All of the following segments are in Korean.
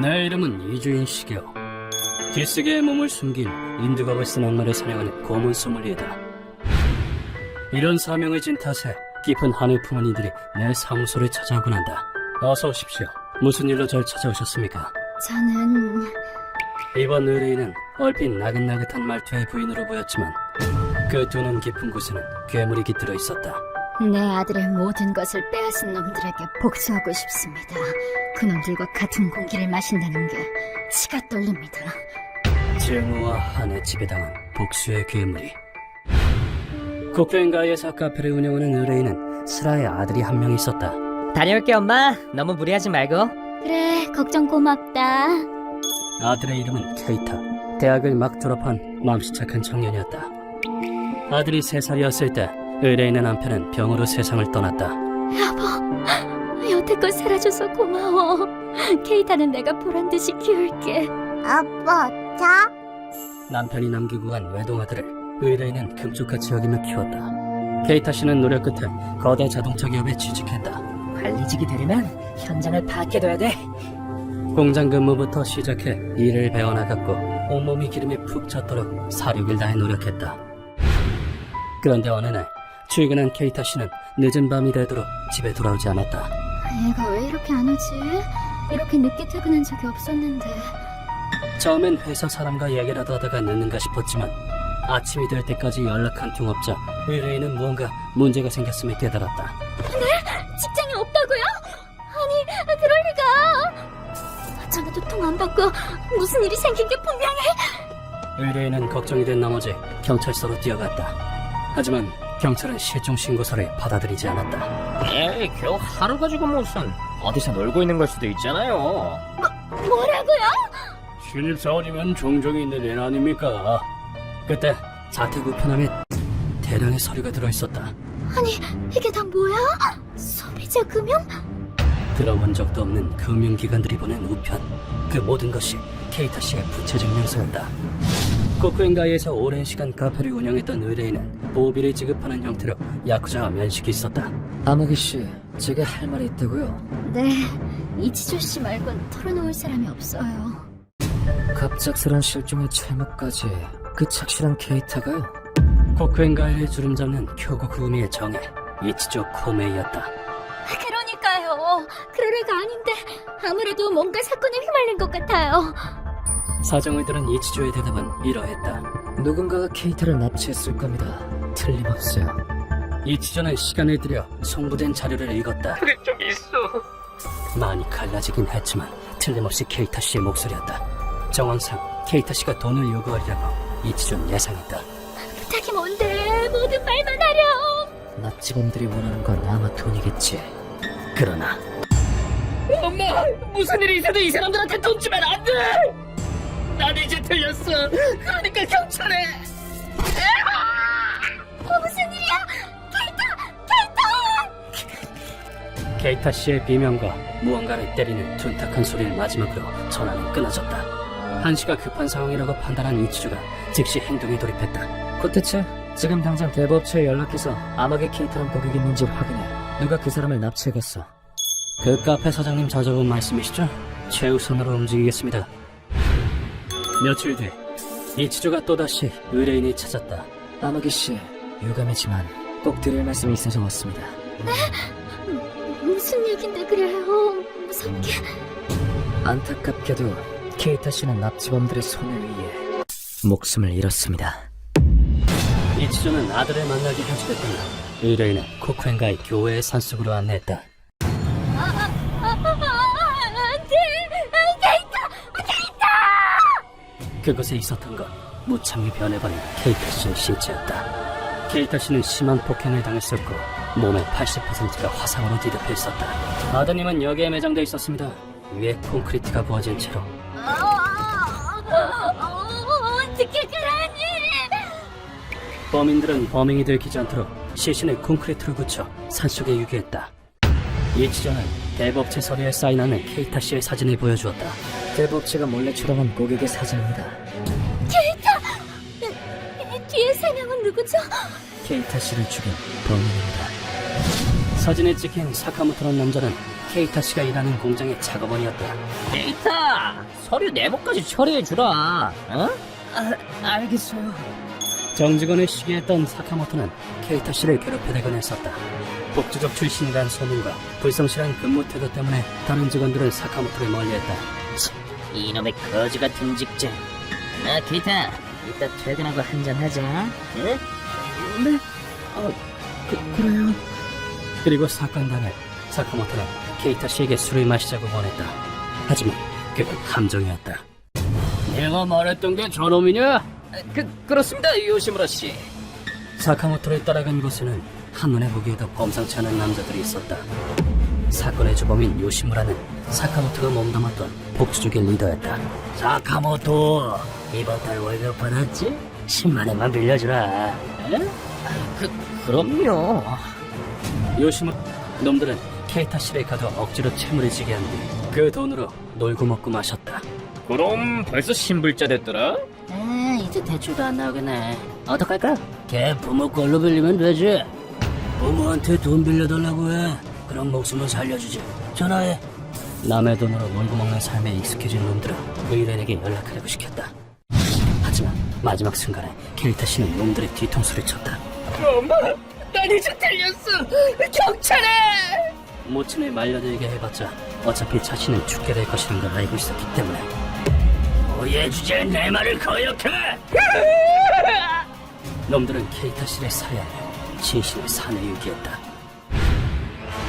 내 이름은 이주인 시게오. 뒷세계의 몸을 숨긴 인두갑을 쓴 악마를 사냥하는 고문 소믈리에다. 이런 사명을 진 탓에 깊은 한을 품은 이들이 내 사무소를 찾아오곤 한다. 어서 오십시오. 무슨 일로 절 찾아오셨습니까? 저는... 이번 의뢰인은 얼핏 나긋나긋한 말투의 부인으로 보였지만 그 두 눈 깊은 곳에는 괴물이 깃들어 있었다. 내 아들의 모든 것을 빼앗은 놈들에게 복수하고 싶습니다. 그놈들과 같은 공기를 마신다는 게 치가 떨립니다. 증오와 한에 지배당한 복수의 괴물이. 국교인가에서 카페를 운영하는 의뢰인은 슬아의 아들이 한 명 있었다. 다녀올게 엄마. 너무 무리하지 말고. 그래, 걱정 고맙다. 아들의 이름은 케이타. 대학을 막 졸업한 맘씨 착한 청년이었다. 아들이 3살이었을 때 의뢰인의 남편은 병으로 세상을 떠났다. 여보, 여태껏 살아줘서 고마워. 케이타는 내가 보란듯이 키울게. 아빠, 자? 남편이 남기고 간 외동아들을 의뢰인은 금쪽같이 여기며 키웠다. 케이타 씨는 노력 끝에 거대 자동차 기업에 취직했다. 관리직이 되려면 현장을 파악해둬야 돼. 공장 근무부터 시작해 일을 배워나갔고 온몸이 기름에 푹 젖도록 사륙을 다해 노력했다. 그런데 어느 날 출근한 케이타 씨는 늦은 밤이 되도록 집에 돌아오지 않았다. 얘가 왜 이렇게 안 오지? 이렇게 늦게 퇴근한 적이 없었는데. 처음엔 회사 사람과 얘기라도 하다가 늦는가 싶었지만 아침이 될 때까지 연락 한 통 없자 의뢰인은 무언가 문제가 생겼음을 깨달았다. 직장이 없다고요? 아니, 그럴 리가. 전화도 통 안 받고 무슨 일이 생긴 게 분명해. 의뢰인은 걱정이 된 나머지 경찰서로 뛰어갔다. 하지만 경찰은 실종 신고서를 받아들이지 않았다. 에이, 겨우 하루 가지고 무슨 어디서 놀고 있는 걸 수도 있잖아요. 뭐라고요? 신입사원이면 종종 있는 일 아닙니까? 그때 자택 우편함에 대량의 서류가 들어있었다. 아니, 이게 다 뭐야? 소비자 금융? 들어본 적도 없는 금융기관들이 보낸 우편. 그 모든 것이 케이타 씨의 부채 증명서였다. 코쿠엔가이에서 오랜 시간 카페를 운영했던 의뢰인은 보호비를 지급하는 형태로 야쿠자와 면식이 있었다. 아마기 씨, 제가 할 말이 있다고요? 네, 이치조 씨 말곤 털어놓을 사람이 없어요. 갑작스런 실종의 채무까지 그 착실한 케이타가요? 코쿠엔가이를 주름잡는 쿄고 구미의 정예 이치조 코메이였다. 그러니까요. 그럴 애가 아닌데 아무래도 뭔가 사건에 휘말린 것 같아요. 사정을 들은 이치조의 대답은 이러했다. 누군가가 케이타를 납치했을 겁니다. 틀림없어요. 이치조는 시간을 들여 송부된 자료를 읽었다. 그게 좀 있어. 많이 갈라지긴 했지만 틀림없이 케이타 씨의 목소리였다. 정황상 케이타 씨가 돈을 요구하리라고 이치조는 예상했다. 부탁이 뭔데? 모든 말만 하렴. 납치범들이 원하는 건 아마 돈이겠지. 그러나 엄마! 무슨 일이 있어도 이 사람들한테 돈 주면 안 돼! 난 이제 틀렸어. 그러니까 경찰에! 무슨 일이야? 케이타 씨의 비명과 무언가를 때리는 둔탁한 소리를 마지막으로 전화는 끊어졌다. 한시가 급한 상황이라고 판단한 이치조가 즉시 행동에 돌입했다. 코테츠, 지금 당장 대법처에 연락해서 아마게 케이타란 고객이 있는지 확인해. 누가 그 사람을 납치해갔어. 그 카페 사장님 자저분 말씀이시죠? 최우선으로 움직이겠습니다. 며칠 뒤 이치조가 또다시 의뢰인이 찾았다. 아마기 씨, 유감이지만 꼭 드릴 말씀이 있어서 왔습니다. 무슨 얘긴데 그래요? 무섭게. 안타깝게도 케이타 씨는 납치범들의 손에 의해 목숨을 잃었습니다. 이치조는 아들을 만나기 해주겠다며 의뢰인은 코쿠엔가의 교회의 산속으로 안내했다. 안돼! 케이타! 그곳에 있었던 건 무참히 변해버린 케이타 씨의 신체였다. 케이타 씨는 심한 폭행을 당했었고 몸의 80%가 화상으로 뒤덮여 있었다. 아드님은 여기에 매장돼 있었습니다. 위에 콘크리트가 부어진 채로. 어떻게 그러니? 범인들은 범행이 들키지 않도록 시신을 콘크리트로 굳혀 산속에 유기했다. 이치조는 대법체 서류에 사인하는 케이타 씨의 사진을 보여주었다. 대법체가 몰래 출항한 고객의 사진입니다. 뒤에 세 명은 누구죠? 케이타 씨를 죽인 범인입니다. 사진에 찍힌 사카모토라는 남자는 케이타 씨가 일하는 공장의 작업원이었다. 데이터! 서류 네모까지 처리해주라. 어? 알겠어요. 정직원의 시기했던 사카모토는 케이타 씨를 괴롭혀대곤 했었다. 복지적 출신이란 소문과 불성실한 근무 태도 때문에 다른 직원들은 사카모토를 멀리했다. 이놈의 거지 같은 직장. 기타, 이따 퇴근하고 한잔하자. 응? 네? 그래요. 그리고 사건 당일 사카모토는 케이타 씨에게 술을 마시자고 권했다. 하지만 그건 함정이었다. 내가 말했던 게 저놈이냐? 그렇습니다, 요시무라 씨. 사카모토를 따라간 곳에는 한눈에 보기에도 범상치 않은 남자들이 있었다. 사건의 주범인 요시무라는 사카모토가 몸담았던 복수족의 리더였다. 사카모토, 이번 달 월급 받았지? 10만 원만 빌려주라. 에? 그럼요. 요시무라 놈들은 케이타 씨를 가둬 억지로 채무를 지게 한 뒤 그 돈으로 놀고 먹고 마셨다. 그럼 벌써 신불자 됐더라? 이제 대출도 안 나오겠네. 어떡할까? 걔 부모 걸로 빌리면 되지. 부모한테 돈 빌려달라고 해. 그럼 목숨을 살려주지. 전화해. 남의 돈으로 놀고 먹는 삶에 익숙해진 놈들은 의뢰인에게 연락하려고 시켰다. 하지만 마지막 순간에 케이타 씨는 놈들의 뒤통수를 쳤다. 엄마, 난 이제 틀렸어. 경찰에! 모친을 말려들게 해봤자 어차피 자신은 죽게 될 것이란 걸 알고 있었기 때문에 오해 주제에 내 말을 거역해! 놈들은 케이타 씨를 살해하며 신신을 산에 유기했다.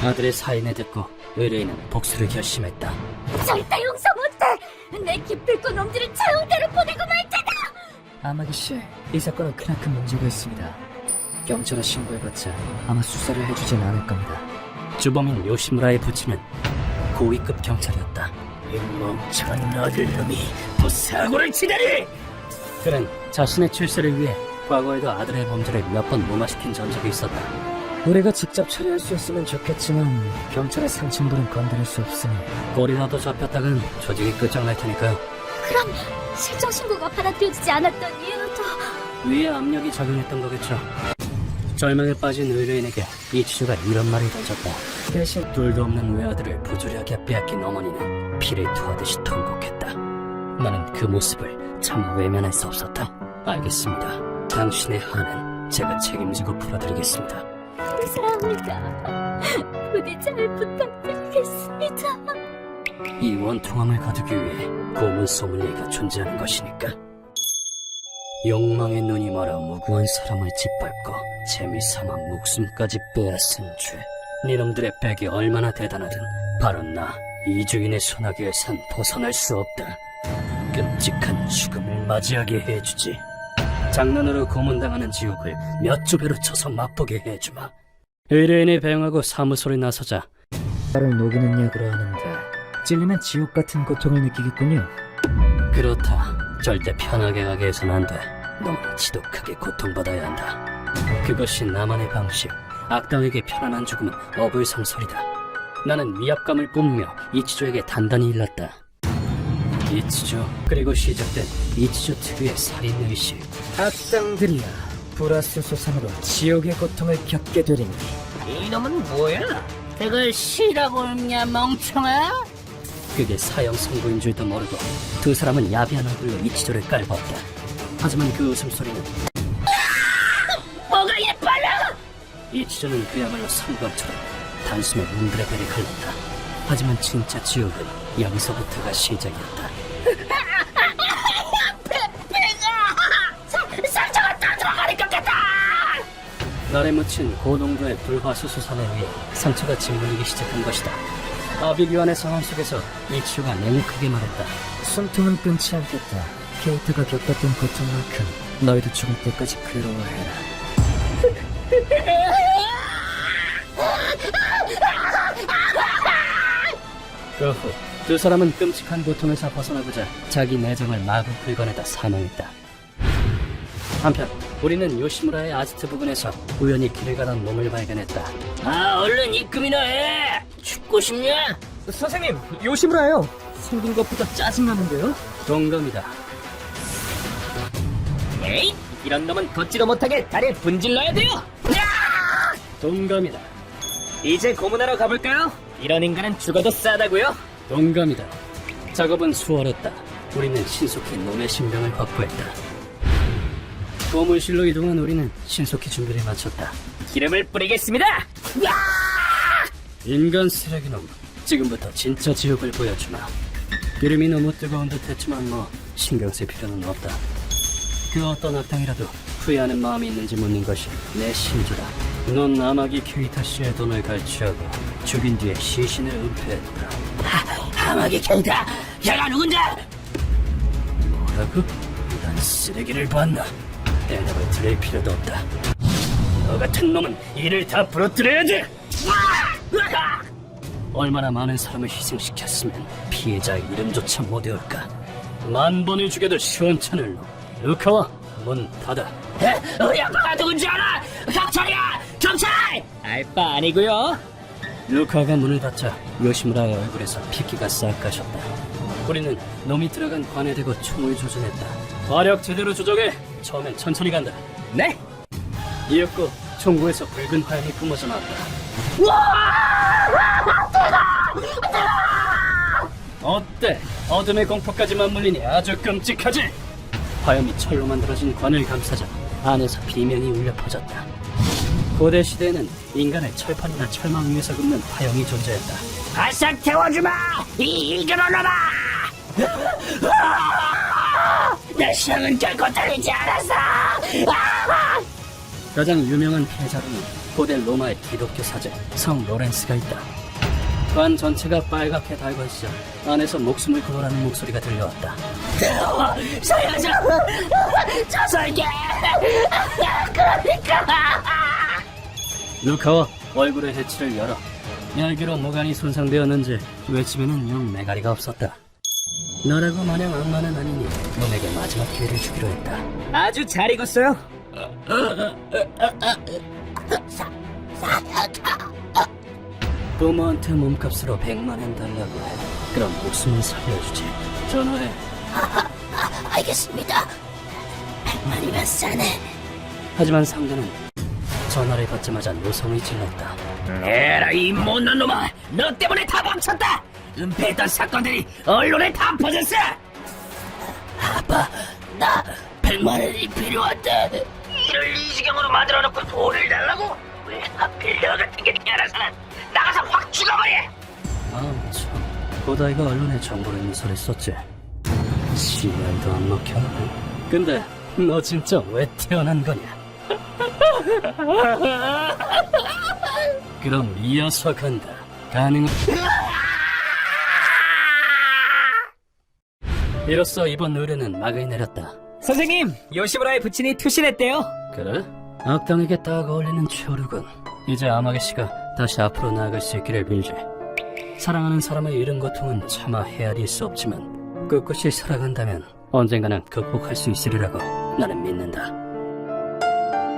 아들의 사인을 듣고 의뢰인은 복수를 결심했다. 절대 용서 못해. 내 기필코 놈들을 차용대로 보내고 말 테다. 아마기 씨, 이 사건은 크나큰 문제가 있습니다. 경찰에 신고해봤자 아마 수사를 해주진 않을 겁니다. 주범인 요시무라의 부친은 고위급 경찰이었다. 이 멍청한 아들놈이 또 사고를 치다니! 그는 자신의 출세를 위해 과거에도 아들의 범죄를 몇 번 무마시킨 전적이 있었다. 우리가 직접 처리할 수 있으면 좋겠지만 경찰의 상층부는 건드릴 수 없으니 꼬리라도 잡혔다간 조직이 끝장날 테니까요. 그럼 실종 신고가 받아들여지지 않았던 이유도 위에 압력이 작용했던 거겠죠. 절망에 빠진 의뢰인에게 이치조가 이런 말을 던졌다. 대신 둘도 없는 외아들을 부조리하게 빼앗긴 어머니는 피를 토하듯이 통곡했다. 나는 그 모습을 차마 외면할 수 없었다. 알겠습니다. 당신의 한은 제가 책임지고 풀어드리겠습니다. 감사합니다. 부디 잘 부탁드리겠습니다. 이 원통함을 거두기 위해 고문 소믈리에가 존재하는 것이니까. 욕망의 눈이 멀어 무고한 사람을 짓밟고 재미삼아 목숨까지 빼앗은 죄. 니놈들의 백이 얼마나 대단하든 바로 나 이주인의 소나기에선 벗어날 수 없다. 끔찍한 죽음을 맞이하게 해주지. 장난으로 고문당하는 지옥을 몇 주배로 쳐서 맛보게 해주마. 의뢰인이 배웅하고 사무소를 나서자 나를 녹이는 약으로 하는데 찔리면 지옥 같은 고통을 느끼겠군요. 그렇다. 절대 편하게 가게 해선 안 돼. 너무 지독하게 고통받아야 한다. 그것이 나만의 방식. 악당에게 편안한 죽음은 어불성설이다. 나는 위압감을 뿜으며 이치조에게 단단히 일렀다. 이치조, 그리고 시작된 이치조 특유의 살인의식. 악당들이야 불화수소산으로 지옥의 고통을 겪게 되리니 이놈은 뭐야? 그걸 시라고 읽냐, 멍청아? 그게 사형 선고인 줄도 모르고 두 사람은 야비한 얼굴로 이치조를 깔보았다. 하지만 그 웃음소리는 뭐가 이래 빨라! 이치조는 그야말로 성광처럼 단숨에 놈들의 배를 갈랐다. 하지만 진짜 지옥은 여기서부터가 시작이었다. 상처가 다 들어가는 것 같아! 날에 묻힌 고농도의 불화수소산에 의해 상처가 짓물리기 시작한 것이다. 아비규환의 상황 속에서 이치조가 냉혹하게 말했다. 숨통은 끊지 않겠다. 케이트가 겪었던 고통만큼 너희도 죽을 때까지 괴로워해라. 그 후 두 사람은 끔찍한 고통에서 벗어나고자 자기 내정을 마구 긁어내다 사망했다. 한편 우리는 요시무라의 아지트 부근에서 우연히 길을 가던 몸을 발견했다. 얼른 입금이나 해! 죽고 싶냐? 선생님, 요시무라요. 생긴 것보다 짜증나는데요? 동감이다. 에이! 이런 놈은 걷지도 못하게 다리를 분질러야 돼요! 동감이다. 이제 고문하러 가볼까요? 이런 인간은 죽어도 싸다고요? 동감이다. 작업은 수월했다. 우리는 신속히 놈의 신병을 확보했다. 고문실로 이동한 우리는 신속히 준비를 마쳤다. 기름을 뿌리겠습니다. 인간 쓰레기놈, 지금부터 진짜 지옥을 보여주마. 기름이 너무 뜨거운 듯 했지만 뭐 신경 쓸 필요는 없다. 그 어떤 악당이라도 후회하는 마음이 있는지 묻는 것이 내 신조다. 넌 아마기 케이타 씨의 돈을 갈취하고 죽인 뒤에 시신을 은폐했다. 아마기 케이타, 걔가 누군데? 뭐라고? 난 쓰레기를 봤나? 대답을 들을 필요도 없다. 너 같은 놈은 이를 다 부러뜨려야지! 얼마나 많은 사람을 희생시켰으면 피해자의 이름조차 못 외울까? 만 번을 죽여도 시원찮을 놈. 루카와 문 닫아. 우리 아빠가 누군지 알아? 경찰이야! 경찰! 알바 아니고요. 루카가 문을 닫자 요시무라의 얼굴에서 핏기가 싹 가셨다. 우리는 놈이 들어간 관에 대고 총을 조준했다. 화력 제대로 조정해. 처음엔 천천히 간다. 네? 이윽고 총구에서 붉은 화염이 뿜어져 나왔다. 어때? 어둠의 공포까지 맞물리니 아주 끔찍하지? 화염이 철로 만들어진 관을 감싸자 안에서 비명이 울려 퍼졌다. 고대 시대에는 인간을 철판이나 철망 위에서 굽는 화염이 존재했다. 바싹 태워주마! 이 이겨놓아봐! 내 신앙은 결코 떨리지 않았어! 가장 유명한 피해자로는 고대 로마의 기독교 사제 성 로렌스가 있다. 관 전체가 빨갛게 달궈지자 안에서 목숨을 구하라는 목소리가 들려왔다. 살려줘! 저 설계! 그러니까! 루카와 얼굴의 해치를 열어 열기로 모관이 손상되었는지 외치면은 용 매가리가 없었다. 너라고 마냥 악마는 아니니 놈에게 마지막 기회를 주기로 했다. 아주 잘 익었어요. 부모한테 몸값으로 100만엔 달라고 해. 그럼 목숨을 살려주지. 전화해. 알겠습니다. 100만이면 싸네. 하지만 상대는 전화를 받자마자 노성을 질렀다. 에라 이 못난 놈아, 너 때문에 다 멈췄다. 은폐했던 사건들이 언론에 다 퍼졌어. 아빠, 나 100만 원이 필요한데 일을 이 지경으로 만들어놓고 돈을 달라고? 왜 하필 너 같은 게 태어나서는 나가서 확 죽어버려. 아, 참. 고다이가 언론에 정보를 누설을 썼지. CI도 안 먹혀. 근데 너 진짜 왜 태어난 거냐? 그럼 이어서 간다. 이로써 이번 의뢰는 막을 내렸다. 선생님, 요시무라의 부친이 투신했대요. 그래? 악당에게 딱 어울리는 최후르군. 이제 아마게 씨가 다시 앞으로 나아갈 수 있기를 빌지. 사랑하는 사람을 잃은 고통은 차마 헤아릴 수 없지만 꿋꿋이 살아간다면 언젠가는 극복할 수 있으리라고 나는 믿는다.